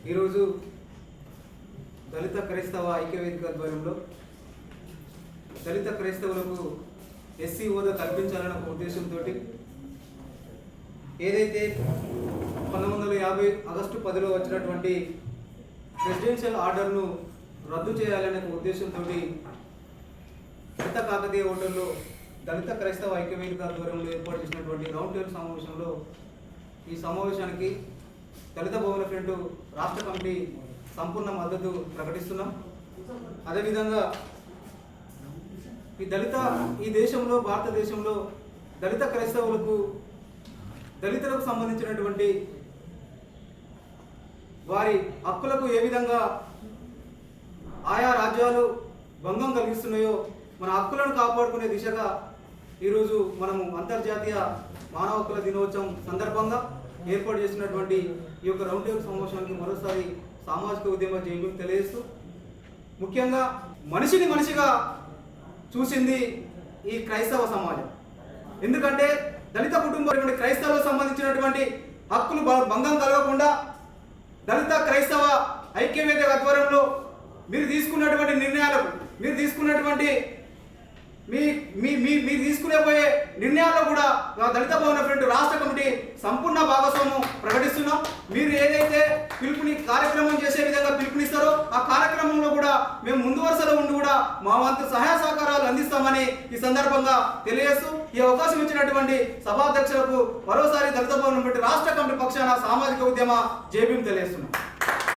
ఈరోజు దళిత క్రైస్తవ ఐక్యవేదిక ఆధ్వర్యంలో దళిత క్రైస్తవులకు ఎస్సీ హోదా కల్పించాలన్న ఉద్దేశంతో ఏదైతే 1950 ఆగస్టు 10లో వచ్చినటువంటి ప్రెసిడెన్షియల్ ఆర్డర్ను రద్దు చేయాలనే ఉద్దేశంతో దళిత కాకతీయ హోటల్లో దళిత క్రైస్తవ ఐక్యవేదిక ఆధ్వర్యంలో ఏర్పాటు చేసినటువంటి రౌండ్ టేబుల్ సమావేశంలో ఈ సమావేశానికి దళిత భవన ఫ్రంట్ రాష్ట్ర కమిటీ సంపూర్ణ మద్దతు ప్రకటిస్తున్నాం. అదేవిధంగా ఈ దేశంలో భారతదేశంలో దళిత క్రైస్తవులకు దళితులకు సంబంధించినటువంటి వారి హక్కులకు ఏ విధంగా ఆయా రాజ్యాలు భంగం కలిగిస్తున్నాయో మన హక్కులను కాపాడుకునే దిశగా ఈరోజు మనము అంతర్జాతీయ మానవ హక్కుల దినోత్సవం సందర్భంగా ఏర్పాటు చేసినటువంటి ఈ యొక్క రౌండ్ టేబుల్ సమావేశానికి మరోసారి సామాజిక ఉద్యమ జైలు తెలియజేస్తూ, ముఖ్యంగా మనిషిని మనిషిగా చూసింది ఈ క్రైస్తవ సమాజం. ఎందుకంటే దళిత కుటుంబం క్రైస్తవులకు సంబంధించినటువంటి హక్కులు భంగం కలగకుండా దళిత క్రైస్తవ ఐక్యవేదిక ఆధ్వర్యంలో మీరు తీసుకున్నటువంటి నిర్ణయాలకు మీరు తీసుకునేపోయే నిర్ణయాల్లో కూడా దళిత భవన ఫ్రంట్ రాష్ట్ర కమిటీ సంపూర్ణ భాగస్వామ్యం ప్రకటిస్తున్నాం. మీరు ఏదైతే కార్యక్రమం చేసే విధంగా పిలుపునిస్తారో ఆ కార్యక్రమంలో కూడా మేము ముందు వరుసలో ఉండి కూడా మా వంతు సహాయ సహకారాలు అందిస్తామని ఈ సందర్భంగా తెలియజేస్తూ ఈ అవకాశం ఇచ్చినటువంటి సభాధ్యక్షులకు మరోసారి దళిత భవన ఫ్రంట్ రాష్ట్ర కమిటీ పక్షాన సామాజిక ఉద్యమ జేబీఎం తెలియజేస్తున్నాం.